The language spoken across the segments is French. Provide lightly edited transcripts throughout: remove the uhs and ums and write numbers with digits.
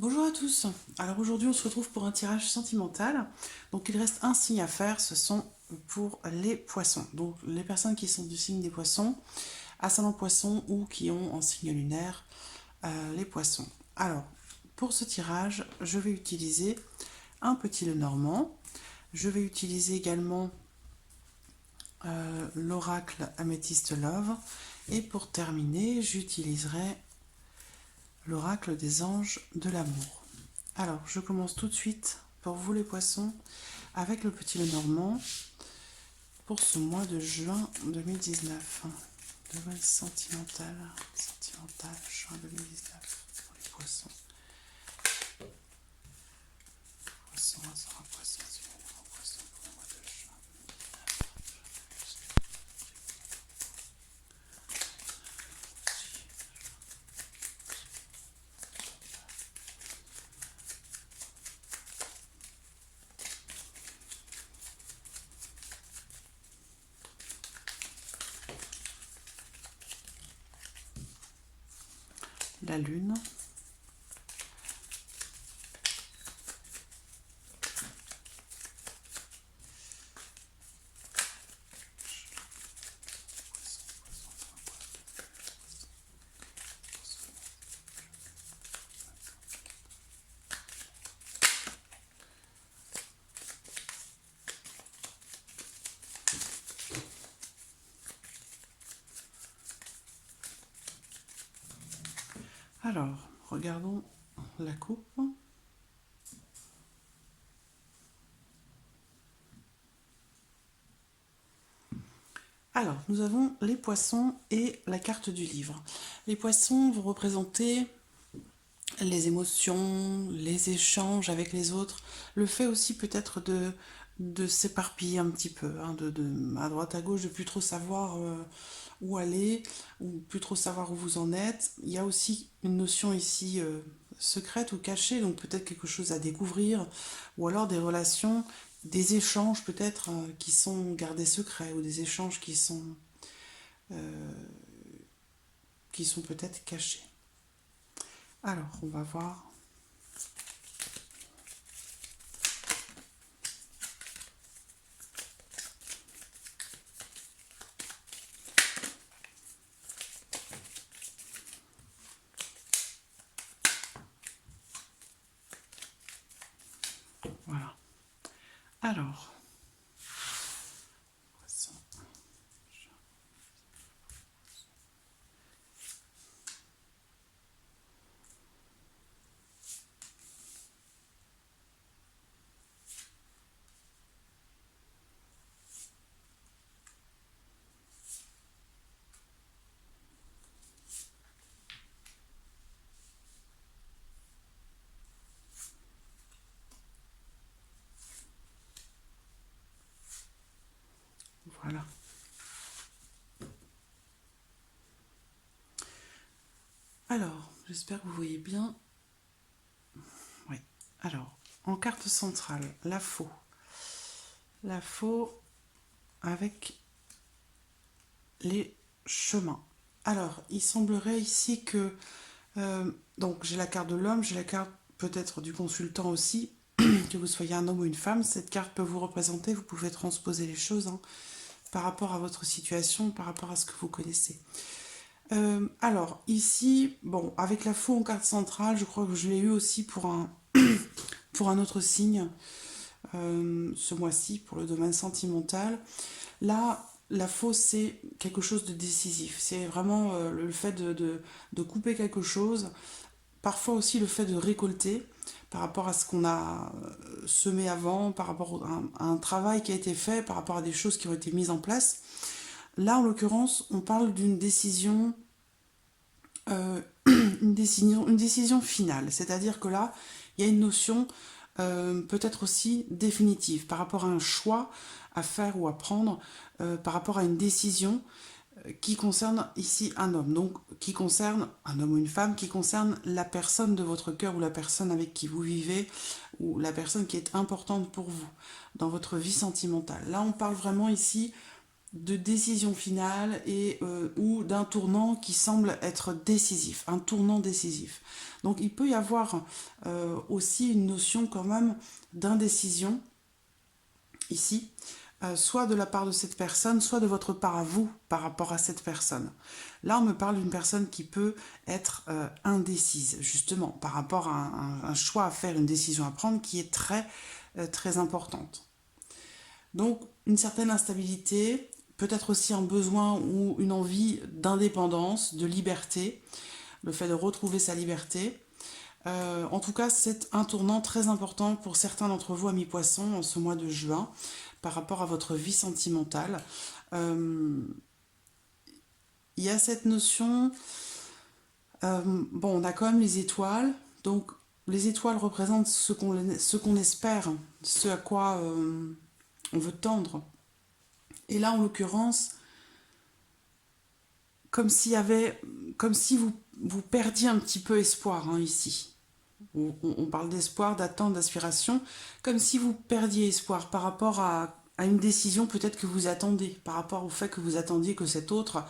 Bonjour à tous. Alors aujourd'hui on se retrouve pour un tirage sentimental. Donc il reste un signe à faire, ce sont pour les poissons. Donc les personnes qui sont du signe des poissons, ascendant poisson ou qui ont en signe lunaire les poissons. Alors pour ce tirage, je vais utiliser un petit Lenormand. Je vais utiliser également l'oracle Améthyste Love. Et pour terminer, j'utiliserai l'oracle des anges de l'amour. Alors, je commence tout de suite pour vous les poissons avec le petit Lenormand pour ce mois de juin 2019. Domaine sentimental, juin 2019 pour les poissons. Poisson, ascendant poisson, poisson pour le mois de juin 2019. La lune. Alors, regardons la coupe. Alors, nous avons les poissons et la carte du livre. Les poissons vont représenter les émotions, les échanges avec les autres, le fait aussi peut-être de s'éparpiller un petit peu, hein, à droite à gauche, de plus trop savoir où aller, ou plus trop savoir où vous en êtes. Il y a aussi une notion ici secrète ou cachée, donc peut-être quelque chose à découvrir, ou alors des relations, des échanges peut-être qui sont gardés secrets, ou des échanges qui sont peut-être cachés. Alors, on va voir. Voilà. Alors, voilà. Alors, j'espère que vous voyez bien. Oui. Alors, en carte centrale, la faux. La faux avec les chemins. Alors, il semblerait ici que... donc, j'ai la carte de l'homme, j'ai la carte peut-être du consultant aussi, que vous soyez un homme ou une femme. Cette carte peut vous représenter, vous pouvez transposer les choses hein, par rapport à votre situation, par rapport à ce que vous connaissez. Alors, ici, bon, avec la faux en carte centrale, je crois que je l'ai eu aussi pour un autre signe, ce mois-ci, pour le domaine sentimental. Là, la faux, c'est quelque chose de décisif. C'est vraiment le fait de couper quelque chose. Parfois aussi le fait de récolter par rapport à ce qu'on a semé avant, par rapport à un travail qui a été fait, par rapport à des choses qui ont été mises en place. Là, en l'occurrence, on parle d'une décision une décision finale. C'est-à-dire que là, il y a une notion peut-être aussi définitive par rapport à un choix à faire ou à prendre, par rapport à une décision qui concerne ici un homme. Donc, qui concerne un homme ou une femme, qui concerne la personne de votre cœur ou la personne avec qui vous vivez ou la personne qui est importante pour vous dans votre vie sentimentale. Là, on parle vraiment ici de décision finale et ou d'un tournant qui semble être décisif, un tournant décisif. Donc il peut y avoir aussi une notion quand même d'indécision ici, soit de la part de cette personne, soit de votre part à vous par rapport à cette personne. Là, on me parle d'une personne qui peut être indécise, justement, par rapport à un choix à faire, une décision à prendre qui est très importante. Donc, une certaine instabilité, peut-être aussi un besoin ou une envie d'indépendance, de liberté, le fait de retrouver sa liberté. En tout cas, c'est un tournant très important pour certains d'entre vous, amis poissons, en ce mois de juin, par rapport à votre vie sentimentale. Il y a cette notion, bon, on a quand même les étoiles, donc les étoiles représentent ce qu'on espère, ce à quoi on veut tendre. Et là, en l'occurrence, comme s'il y avait, comme si vous perdiez un petit peu espoir hein, ici. On parle d'espoir, d'attente, d'aspiration, comme si vous perdiez espoir par rapport à une décision peut-être que vous attendez, par rapport au fait que vous attendiez que cet autre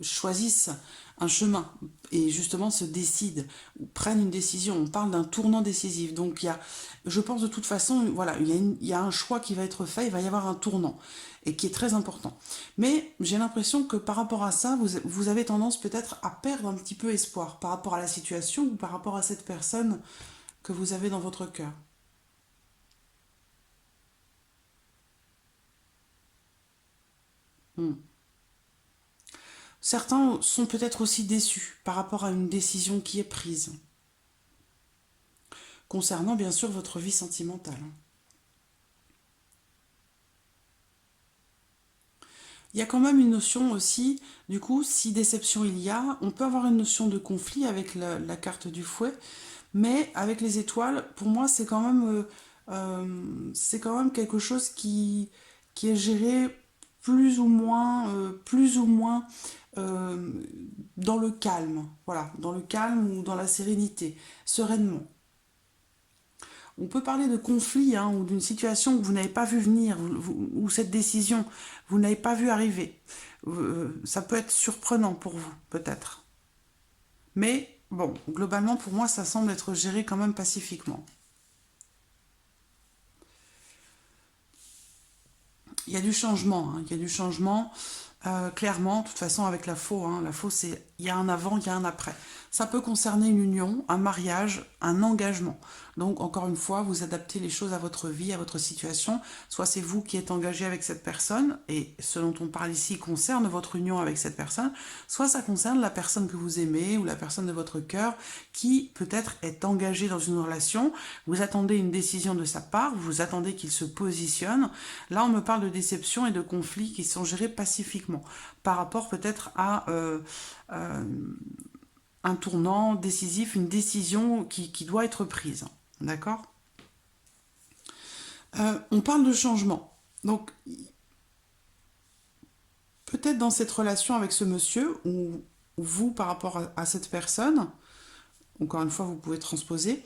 choisisse un chemin et justement se décide ou prenne une décision. On parle d'un tournant décisif. Donc il y a, je pense de toute façon, voilà, il y a un choix qui va être fait, il va y avoir un tournant et qui est très important. Mais j'ai l'impression que par rapport à ça, vous avez tendance peut-être à perdre un petit peu espoir par rapport à la situation ou par rapport à cette personne que vous avez dans votre cœur. Hmm. Certains sont peut-être aussi déçus par rapport à une décision qui est prise, concernant bien sûr votre vie sentimentale. Il y a quand même une notion aussi, du coup, si déception il y a, on peut avoir une notion de conflit avec la carte du fouet, mais avec les étoiles, pour moi, c'est quand même quelque chose qui est géré plus ou moins euh, dans le calme, voilà, dans le calme ou dans la sérénité, sereinement. On peut parler de conflit hein, ou d'une situation que vous n'avez pas vu venir, ou cette décision, vous n'avez pas vu arriver. Ça peut être surprenant pour vous, peut-être. Mais bon, globalement, pour moi, ça semble être géré quand même pacifiquement. Il y a du changement, hein, il y a du changement. Clairement, de toute façon, avec la faux, c'est il y a un avant, il y a un après. Ça peut concerner une union, un mariage, un engagement. Donc, encore une fois, vous adaptez les choses à votre vie, à votre situation. Soit c'est vous qui êtes engagé avec cette personne, et ce dont on parle ici concerne votre union avec cette personne, soit ça concerne la personne que vous aimez ou la personne de votre cœur qui peut-être est engagée dans une relation. Vous attendez une décision de sa part, vous attendez qu'il se positionne. Là, on me parle de déception et de conflits qui sont gérés pacifiquement par rapport peut-être à euh, un tournant décisif, une décision qui doit être prise. D'accord. On parle de changement. Donc, peut-être dans cette relation avec ce monsieur, ou vous par rapport à cette personne, encore une fois, vous pouvez transposer.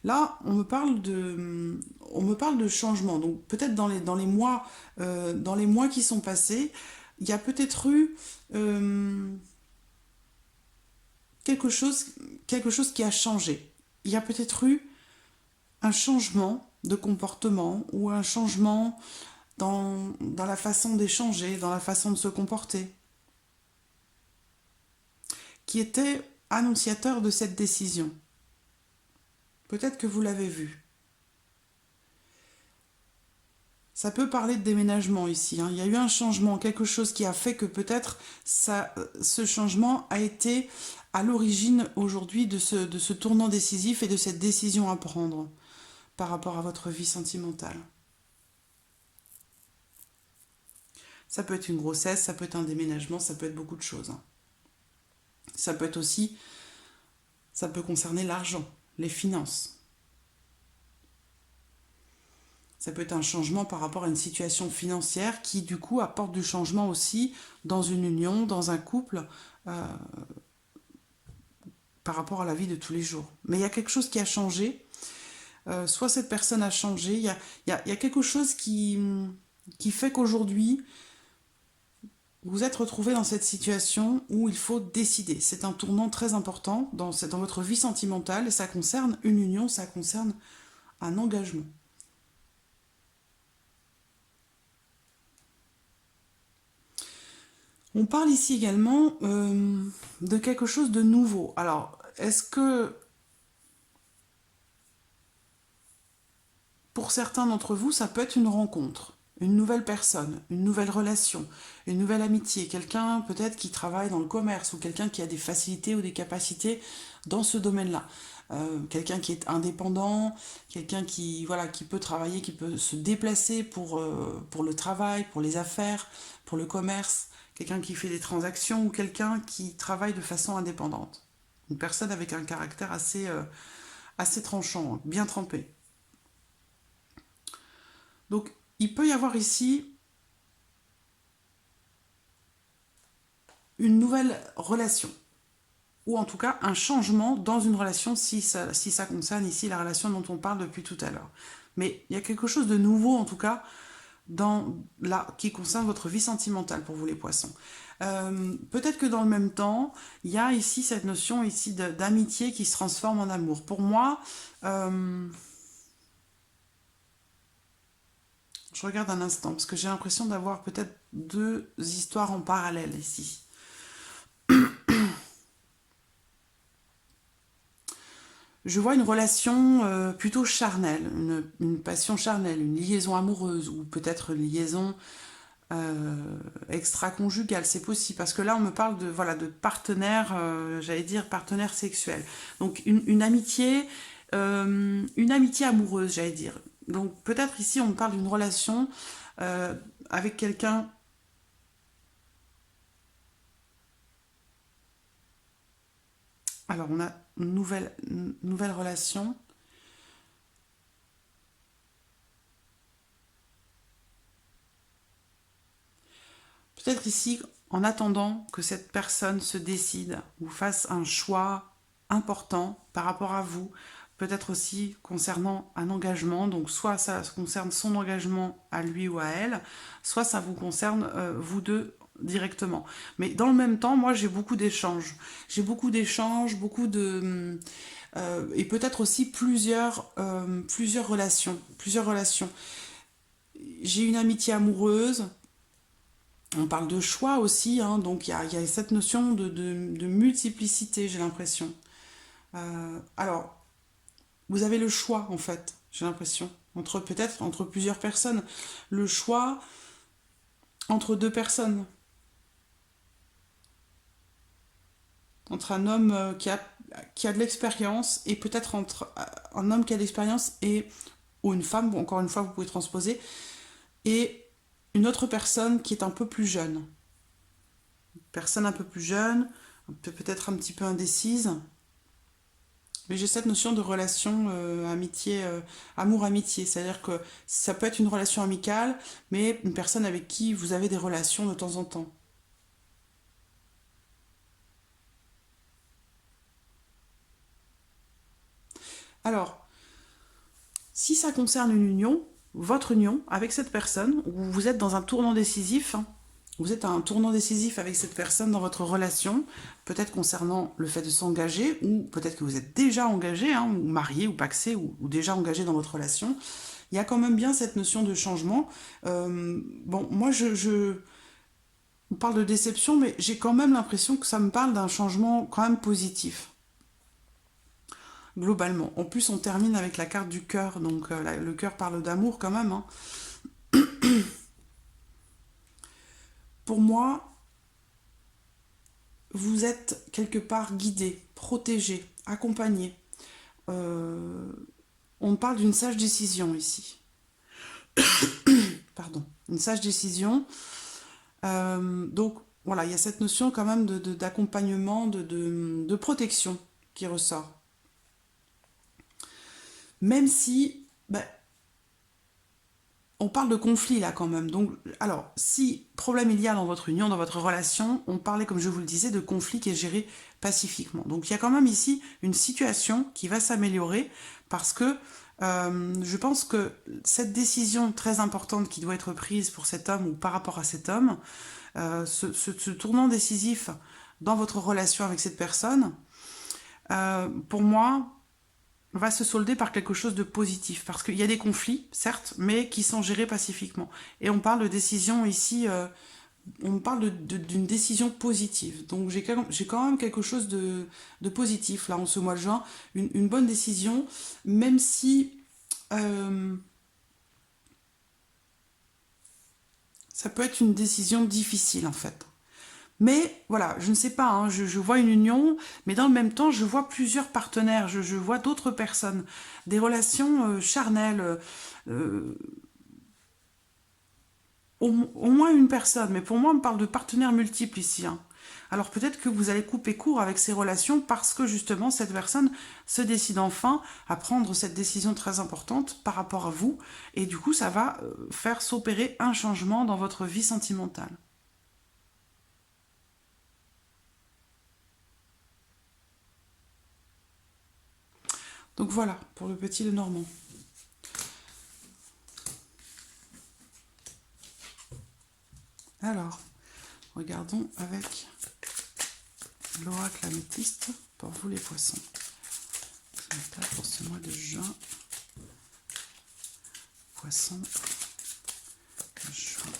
Là, on me parle de changement. Donc, peut-être dans les mois qui sont passés, il y a peut-être eu quelque chose, quelque chose qui a changé. Il y a peut-être eu un changement de comportement ou un changement dans la façon d'échanger, dans la façon de se comporter, qui était annonciateur de cette décision. Peut-être que vous l'avez vu. Ça peut parler de déménagement ici. Hein. Il y a eu un changement, quelque chose qui a fait que peut-être ce changement a été à l'origine aujourd'hui de ce tournant décisif et de cette décision à prendre par rapport à votre vie sentimentale. Ça peut être une grossesse, ça peut être un déménagement, ça peut être beaucoup de choses. Hein. Ça peut être aussi, ça peut concerner l'argent, les finances. Ça peut être un changement par rapport à une situation financière qui, du coup, apporte du changement aussi dans une union, dans un couple, euh, par rapport à la vie de tous les jours. Mais il y a quelque chose qui a changé. Soit cette personne a changé. Il y a quelque chose qui fait qu'aujourd'hui, vous êtes retrouvé dans cette situation où il faut décider. C'est un tournant très important dans votre vie sentimentale et ça concerne une union, ça concerne un engagement. On parle ici également de quelque chose de nouveau. Alors, est-ce que pour certains d'entre vous, ça peut être une rencontre, une nouvelle personne, une nouvelle relation, une nouvelle amitié, quelqu'un peut-être qui travaille dans le commerce ou quelqu'un qui a des facilités ou des capacités dans ce domaine-là. Quelqu'un qui est indépendant, quelqu'un qui, voilà, qui peut travailler, qui peut se déplacer pour le travail, pour les affaires, pour le commerce, quelqu'un qui fait des transactions ou quelqu'un qui travaille de façon indépendante. Une personne avec un caractère assez tranchant, bien trempé. Donc, il peut y avoir ici une nouvelle relation, ou en tout cas un changement dans une relation si ça concerne ici la relation dont on parle depuis tout à l'heure. Mais il y a quelque chose de nouveau en tout cas qui concerne votre vie sentimentale pour vous les poissons. Peut-être que dans le même temps, il y a ici cette notion ici d'amitié qui se transforme en amour. Pour moi, je regarde un instant, parce que j'ai l'impression d'avoir peut-être deux histoires en parallèle ici. Je vois une relation plutôt charnelle, une passion charnelle, une liaison amoureuse, ou peut-être une liaison extra-conjugale, c'est possible, parce que là on me parle de partenaire, j'allais dire partenaire sexuel. Donc une amitié amoureuse, j'allais dire. Donc peut-être ici on me parle d'une relation avec quelqu'un. Alors on a une nouvelle relation. Peut-être ici, en attendant que cette personne se décide ou fasse un choix important par rapport à vous, peut-être aussi concernant un engagement, donc soit ça concerne son engagement à lui ou à elle, soit ça vous concerne vous deux directement. Mais dans le même temps, moi j'ai beaucoup d'échanges. J'ai beaucoup d'échanges, beaucoup de... et peut-être aussi plusieurs relations. Plusieurs relations. J'ai une amitié amoureuse. On parle de choix aussi, hein, donc il y a cette notion de multiplicité, j'ai l'impression. Alors, vous avez le choix, en fait, j'ai l'impression, peut-être entre plusieurs personnes. Le choix entre deux personnes. Entre un homme qui a de l'expérience et peut-être entre un homme qui a de l'expérience ou une femme, bon, encore une fois, vous pouvez transposer, et une autre personne qui est un peu plus jeune. Une personne un peu plus jeune, peut-être un petit peu indécise. Mais j'ai cette notion de relation amitié, amour-amitié. C'est-à-dire que ça peut être une relation amicale, mais une personne avec qui vous avez des relations de temps en temps. Alors, si ça concerne une union, votre union avec cette personne, où vous êtes dans un tournant décisif, hein, vous êtes à un tournant décisif avec cette personne dans votre relation, peut-être concernant le fait de s'engager, ou peut-être que vous êtes déjà engagé, hein, ou marié, ou pacsé, ou déjà engagé dans votre relation. Il y a quand même bien cette notion de changement. Bon, moi, on parle de déception, mais j'ai quand même l'impression que ça me parle d'un changement quand même positif. Globalement. En plus, on termine avec la carte du cœur, donc le cœur parle d'amour quand même. Hein. Pour moi, vous êtes quelque part guidé, protégé, accompagné. On parle d'une sage décision ici. Pardon, une sage décision. Donc voilà, il y a cette notion quand même d'accompagnement, de protection qui ressort. Même si on parle de conflit là quand même. Donc, alors, si problème il y a dans votre union, dans votre relation, on parlait, comme je vous le disais, de conflit qui est géré pacifiquement. Donc, il y a quand même ici une situation qui va s'améliorer parce que Je pense que cette décision très importante qui doit être prise pour cet homme ou par rapport à cet homme, ce tournant décisif dans votre relation avec cette personne, pour moi, va se solder par quelque chose de positif. Parce qu'il y a des conflits, certes, mais qui sont gérés pacifiquement. Et on parle de décision ici, on parle d'une décision positive. Donc j'ai quand même quelque chose de positif, là, en ce mois de juin. Une bonne décision, même si ça peut être une décision difficile, en fait. Mais voilà, je ne sais pas, hein, je vois une union, mais dans le même temps, je vois plusieurs partenaires, je vois d'autres personnes, des relations charnelles, euh, au moins une personne, mais pour moi, on parle de partenaires multiples ici. Hein. Alors peut-être que vous allez couper court avec ces relations parce que justement, cette personne se décide enfin à prendre cette décision très importante par rapport à vous, et du coup, ça va faire s'opérer un changement dans votre vie sentimentale. Donc voilà, pour le petit Lenormand. Alors, regardons avec l'oracle améthyste pour vous les poissons. C'est là pour ce mois de juin. Poissons. Juin.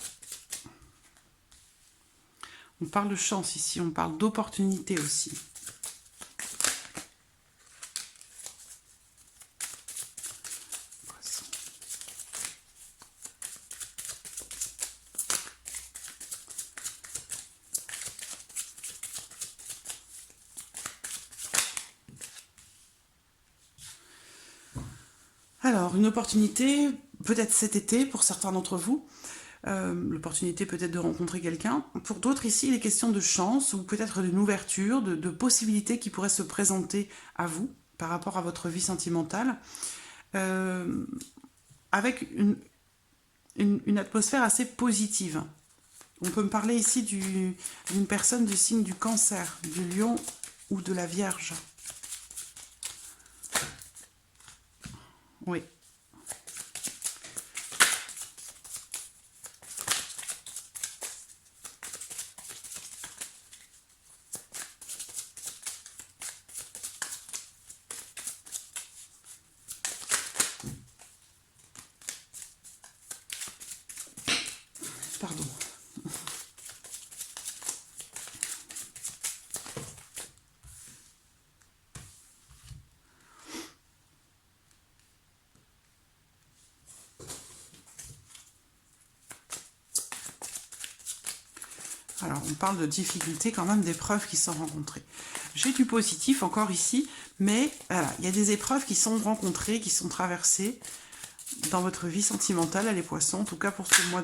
On parle de chance ici, on parle d'opportunité aussi. Poissons. Alors, une opportunité, peut-être cet été pour certains d'entre vous, l'opportunité peut-être de rencontrer quelqu'un. Pour d'autres ici, il est question de chance ou peut-être d'une ouverture, de possibilités qui pourraient se présenter à vous par rapport à votre vie sentimentale, avec une atmosphère assez positive. On peut me parler ici d'une personne du signe du Cancer, du Lion ou de la Vierge. Oui. Pardon. Alors, on parle de difficultés quand même, d'épreuves qui sont rencontrées. J'ai du positif encore ici, mais voilà, il y a des épreuves qui sont rencontrées, qui sont traversées dans votre vie sentimentale, les poissons, en tout cas pour ce mois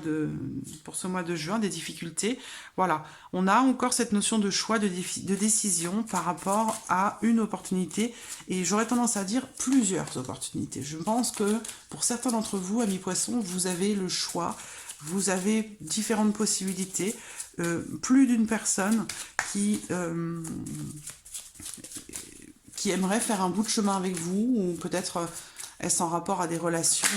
de juin, des difficultés. Voilà, on a encore cette notion de choix, de décision par rapport à une opportunité, et j'aurais tendance à dire plusieurs opportunités. Je pense que pour certains d'entre vous, amis poissons, vous avez le choix, vous avez différentes possibilités, plus d'une personne qui aimerait faire un bout de chemin avec vous, ou peut-être est-ce en rapport à des relations,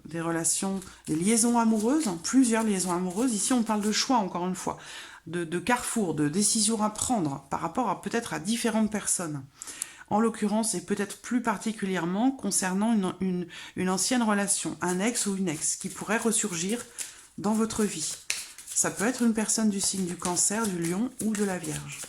des liaisons amoureuses, plusieurs liaisons amoureuses. Ici, on parle de choix, encore une fois, de carrefour, de décisions à prendre par rapport à peut-être à différentes personnes. En l'occurrence, et peut-être plus particulièrement concernant une ancienne relation, un ex ou une ex, qui pourrait ressurgir dans votre vie. Ça peut être une personne du signe du Cancer, du Lion ou de la Vierge.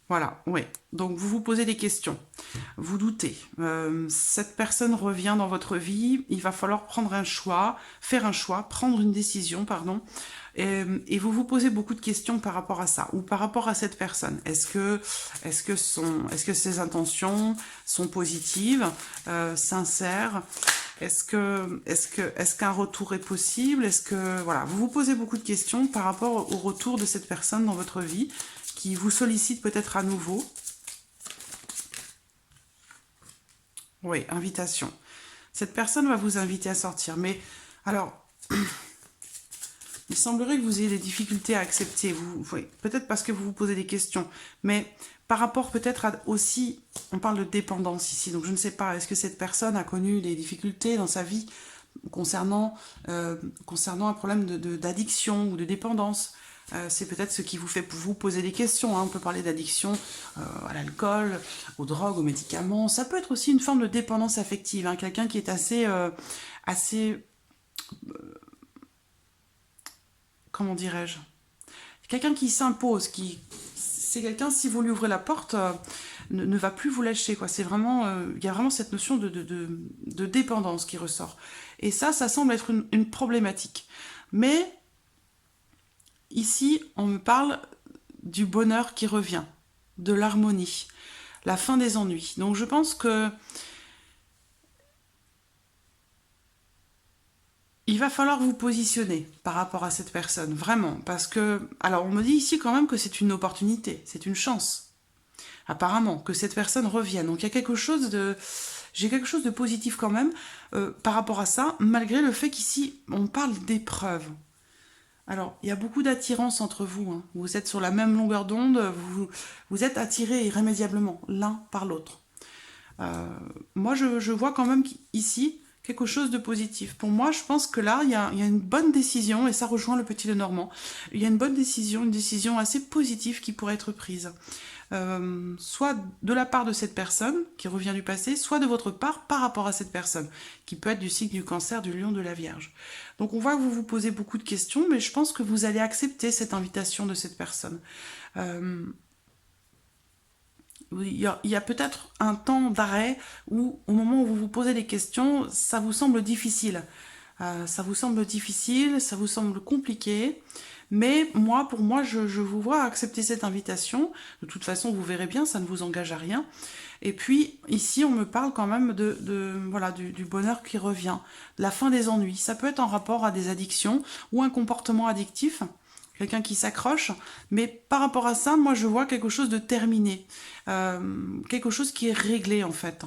Voilà, oui. Donc vous vous posez des questions. Vous doutez. Cette personne revient dans votre vie. Il va falloir prendre un choix, faire un choix, prendre une décision, pardon. Et vous vous posez beaucoup de questions par rapport à ça ou par rapport à cette personne. Est-ce que ses intentions sont positives, sincères? Est-ce qu'un retour est possible? Est-ce que, voilà, vous vous posez beaucoup de questions par rapport au retour de cette personne dans votre vie, qui vous sollicite peut-être à nouveau. Oui, invitation. Cette personne va vous inviter à sortir. Mais, alors, il semblerait que vous ayez des difficultés à accepter. Oui, peut-être parce que vous vous posez des questions. Mais par rapport peut-être aussi, on parle de dépendance ici. Donc je ne sais pas, est-ce que cette personne a connu des difficultés dans sa vie concernant un problème d'addiction ou de dépendance? C'est peut-être ce qui vous fait vous poser des questions. Hein. On peut parler d'addiction à l'alcool, aux drogues, aux médicaments. Ça peut être aussi une forme de dépendance affective. Hein. Quelqu'un qui est assez comment dirais-je? Quelqu'un qui s'impose, c'est quelqu'un, si vous lui ouvrez la porte, ne va plus vous lâcher. C'est vraiment, il y a vraiment cette notion de dépendance qui ressort. Et ça semble être une problématique. Mais ici, on me parle du bonheur qui revient, de l'harmonie, la fin des ennuis. Donc je pense que il va falloir vous positionner par rapport à cette personne, vraiment. Parce que, alors on me dit ici quand même que c'est une opportunité, c'est une chance. Apparemment, que cette personne revienne. Donc il y a quelque chose de... J'ai quelque chose de positif quand même par rapport à ça, malgré le fait qu'ici, on parle d'épreuves. Alors, il y a beaucoup d'attirance entre vous. Hein. Vous êtes sur la même longueur d'onde, vous êtes attirés irrémédiablement, l'un par l'autre. Moi, je vois quand même ici quelque chose de positif. Pour moi, je pense que là, il y a une bonne décision, et ça rejoint le Petit Lenormand. Il y a une bonne décision, une décision assez positive qui pourrait être prise. Soit de la part de cette personne qui revient du passé, soit de votre part par rapport à cette personne, qui peut être du signe du Cancer, du Lion, de la Vierge. Donc on voit que vous vous posez beaucoup de questions, mais je pense que vous allez accepter cette invitation de cette personne. Il y a peut-être un temps d'arrêt où, au moment où vous vous posez des questions, ça vous semble difficile. Ça vous semble compliqué. Mais pour moi, je vous vois accepter cette invitation. De toute façon, vous verrez bien, ça ne vous engage à rien. Et puis, ici, on me parle quand même voilà, du bonheur qui revient, de la fin des ennuis. Ça peut être en rapport à des addictions ou un comportement addictif. Quelqu'un qui s'accroche, mais par rapport à ça, moi je vois quelque chose de terminé, quelque chose qui est réglé en fait,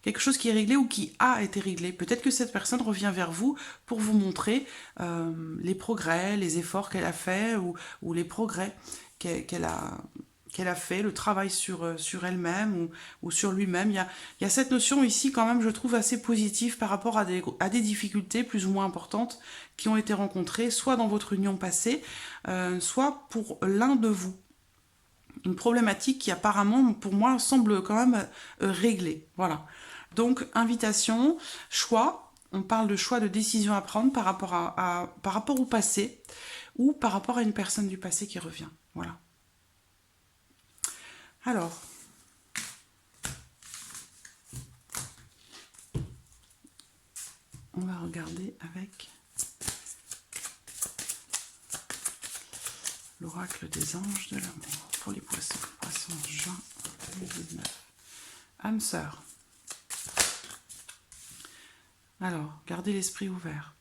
quelque chose qui est réglé ou qui a été réglé. Peut-être que cette personne revient vers vous pour vous montrer les progrès, les efforts qu'elle a fait ou les progrès qu'elle a fait, le travail sur elle-même ou sur lui-même. Il y a cette notion ici quand même, je trouve, assez positive par rapport à des difficultés plus ou moins importantes qui ont été rencontrées, soit dans votre union passée, soit pour l'un de vous. Une problématique qui apparemment, pour moi, semble quand même réglée. Voilà. Donc, invitation, choix. On parle de choix, de décision à prendre par rapport au passé ou par rapport à une personne du passé qui revient. Voilà. Alors, on va regarder avec l'oracle des anges de l'amour pour les poissons. Poissons, juin 2019. Âme sœur. Alors, gardez l'esprit ouvert.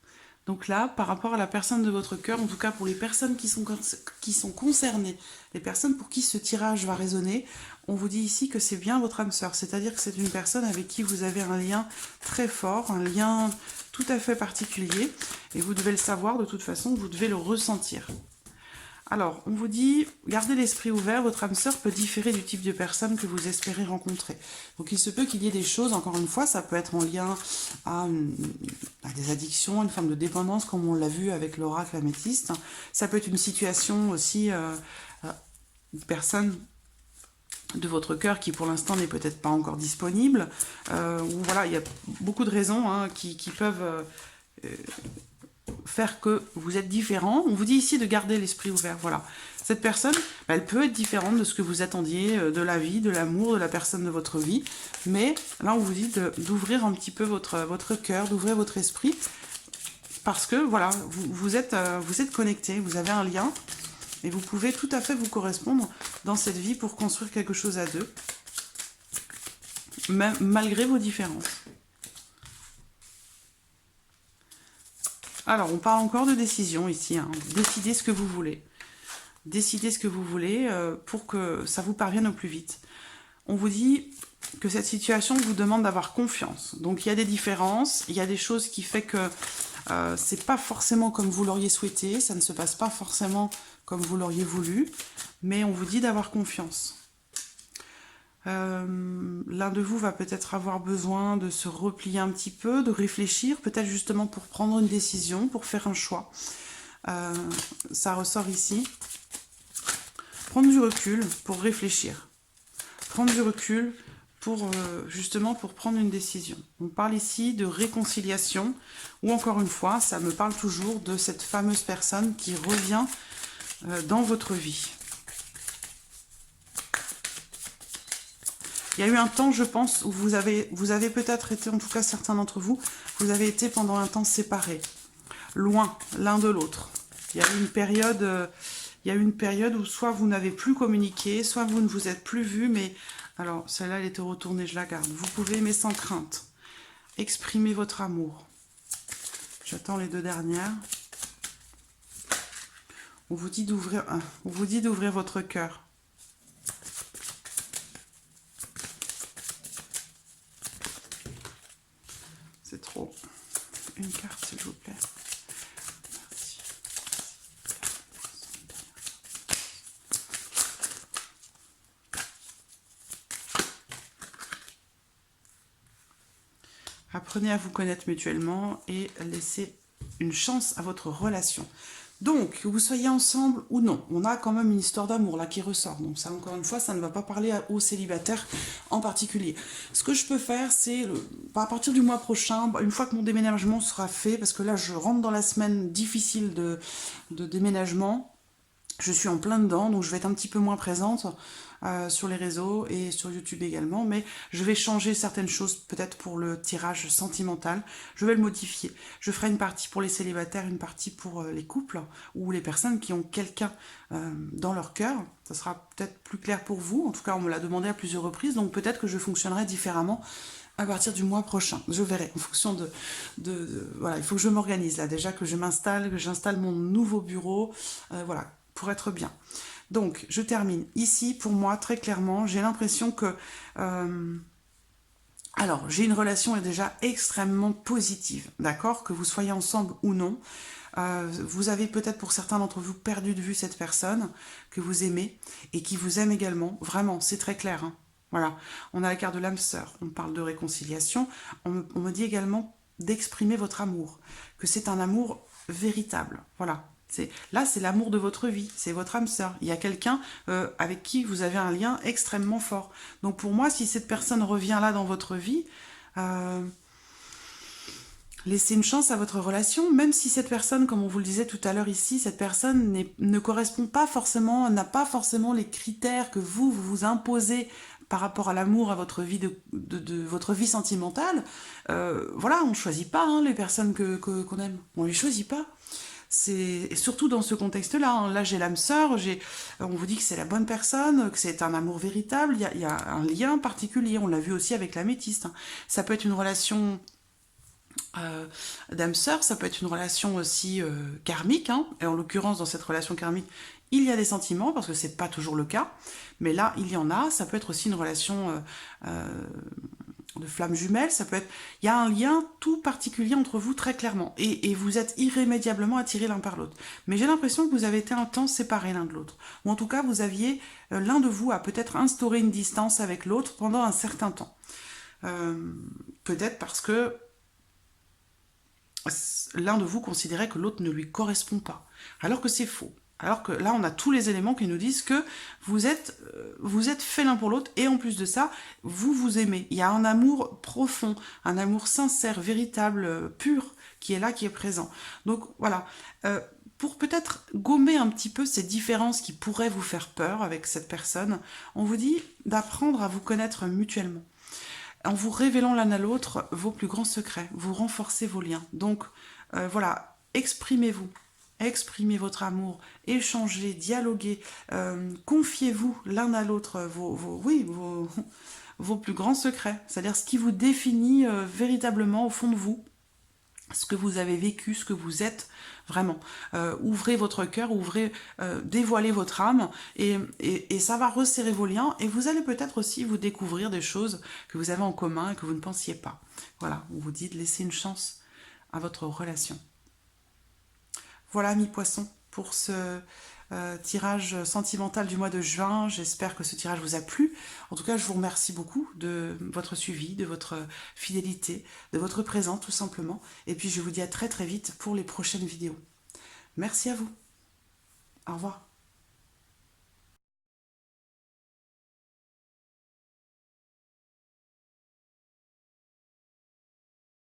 Donc là, par rapport à la personne de votre cœur, en tout cas pour les personnes qui sont concernées, les personnes pour qui ce tirage va résonner, on vous dit ici que c'est bien votre âme sœur, c'est-à-dire que c'est une personne avec qui vous avez un lien très fort, un lien tout à fait particulier, et vous devez le savoir de toute façon, vous devez le ressentir. Alors, on vous dit, gardez l'esprit ouvert, votre âme sœur peut différer du type de personne que vous espérez rencontrer. Donc il se peut qu'il y ait des choses, encore une fois, ça peut être en lien à des addictions, une forme de dépendance, comme on l'a vu avec l'oracle améthyste. Ça peut être une situation aussi, une personne de votre cœur qui pour l'instant n'est peut-être pas encore disponible. Ou voilà, il y a beaucoup de raisons qui peuvent... faire que vous êtes différent. On vous dit ici de garder l'esprit ouvert. Voilà. Cette personne, elle peut être différente de ce que vous attendiez de la vie, de l'amour, de la personne de votre vie. Mais là, on vous dit d'ouvrir un petit peu votre cœur, d'ouvrir votre esprit. Parce que, voilà, vous êtes connectés, vous avez un lien. Et vous pouvez tout à fait vous correspondre dans cette vie pour construire quelque chose à deux. Même malgré vos différences. Alors, on parle encore de décision ici. Hein. Décidez ce que vous voulez. Décidez ce que vous voulez pour que ça vous parvienne au plus vite. On vous dit que cette situation vous demande d'avoir confiance. Donc, il y a des différences. Il y a des choses qui font que c'est pas forcément comme vous l'auriez souhaité. Ça ne se passe pas forcément comme vous l'auriez voulu. Mais on vous dit d'avoir confiance. L'un de vous va peut-être avoir besoin de se replier un petit peu, de réfléchir, peut-être justement pour prendre une décision, pour faire un choix. Ça ressort ici. Prendre du recul pour réfléchir. Prendre du recul pour justement pour prendre une décision. On parle ici de réconciliation, ou encore une fois, ça me parle toujours de cette fameuse personne qui revient dans votre vie. Il y a eu un temps, je pense, où vous avez peut-être été, en tout cas certains d'entre vous, vous avez été pendant un temps séparés, loin l'un de l'autre. Il y a eu une période où soit vous n'avez plus communiqué, soit vous ne vous êtes plus vus, mais alors celle-là elle était retournée, je la garde. Vous pouvez, mais sans crainte, exprimer votre amour. J'attends les deux dernières. On vous dit d'ouvrir votre cœur. C'est trop. Une carte, s'il vous plaît. Merci. Apprenez à vous connaître mutuellement et laissez une chance à votre relation. Donc, que vous soyez ensemble ou non, on a quand même une histoire d'amour là qui ressort. Donc ça, encore une fois, ça ne va pas parler aux célibataires en particulier. Ce que je peux faire, c'est, à partir du mois prochain, une fois que mon déménagement sera fait, parce que là, je rentre dans la semaine difficile de déménagement, je suis en plein dedans, donc je vais être un petit peu moins présente sur les réseaux et sur YouTube également, mais je vais changer certaines choses, peut-être pour le tirage sentimental, je vais le modifier. Je ferai une partie pour les célibataires, une partie pour les couples, ou les personnes qui ont quelqu'un dans leur cœur. Ça sera peut-être plus clair pour vous, en tout cas on me l'a demandé à plusieurs reprises, donc peut-être que je fonctionnerai différemment à partir du mois prochain. Je verrai, en fonction voilà, il faut que je m'organise là, déjà que j'installe mon nouveau bureau, voilà, pour être bien. Donc, je termine. Ici, pour moi, très clairement, j'ai l'impression que... alors, j'ai une relation déjà extrêmement positive, d'accord? Que vous soyez ensemble ou non. Vous avez peut-être pour certains d'entre vous perdu de vue cette personne que vous aimez et qui vous aime également. Vraiment, c'est très clair. Hein. Voilà. On a la carte de l'âme sœur. On parle de réconciliation. On me dit également d'exprimer votre amour. Que c'est un amour véritable. Voilà. Là, c'est l'amour de votre vie, c'est votre âme sœur. Il y a quelqu'un avec qui vous avez un lien extrêmement fort. Donc pour moi, si cette personne revient là dans votre vie, laissez une chance à votre relation, même si cette personne, comme on vous le disait tout à l'heure ici, cette personne ne correspond pas forcément, n'a pas forcément les critères que vous imposez par rapport à l'amour, à votre vie de votre vie sentimentale. Voilà, on ne choisit pas hein, les personnes qu'on aime, on ne les choisit pas. Et surtout dans ce contexte-là, hein. Là j'ai l'âme sœur, on vous dit que c'est la bonne personne, que c'est un amour véritable, il y a un lien particulier, on l'a vu aussi avec l'améthyste. Hein. Ça peut être une relation d'âme sœur, ça peut être une relation aussi karmique, hein. Et en l'occurrence dans cette relation karmique, il y a des sentiments, parce que c'est pas toujours le cas, mais là il y en a, ça peut être aussi une relation... de flammes jumelles, ça peut être... Il y a un lien tout particulier entre vous très clairement, et vous êtes irrémédiablement attirés l'un par l'autre. Mais j'ai l'impression que vous avez été un temps séparés l'un de l'autre, ou en tout cas vous aviez, l'un de vous a peut-être instauré une distance avec l'autre pendant un certain temps. Peut-être parce que l'un de vous considérait que l'autre ne lui correspond pas, alors que c'est faux. Alors que là, on a tous les éléments qui nous disent que vous êtes faits l'un pour l'autre, et en plus de ça, vous vous aimez. Il y a un amour profond, un amour sincère, véritable, pur, qui est là, qui est présent. Donc voilà, pour peut-être gommer un petit peu ces différences qui pourraient vous faire peur avec cette personne, on vous dit d'apprendre à vous connaître mutuellement. En vous révélant l'un à l'autre vos plus grands secrets, vous renforcez vos liens. Donc voilà, exprimez-vous. Exprimez votre amour, échangez, dialoguez, confiez-vous l'un à l'autre vos plus grands secrets, c'est-à-dire ce qui vous définit véritablement au fond de vous, ce que vous avez vécu, ce que vous êtes vraiment. Ouvrez votre cœur, dévoilez votre âme et ça va resserrer vos liens et vous allez peut-être aussi vous découvrir des choses que vous avez en commun et que vous ne pensiez pas. Voilà, on vous dit de laisser une chance à votre relation. Voilà, mes poissons, pour ce tirage sentimental du mois de juin. J'espère que ce tirage vous a plu. En tout cas, je vous remercie beaucoup de votre suivi, de votre fidélité, de votre présence tout simplement. Et puis, je vous dis à très très vite pour les prochaines vidéos. Merci à vous. Au revoir.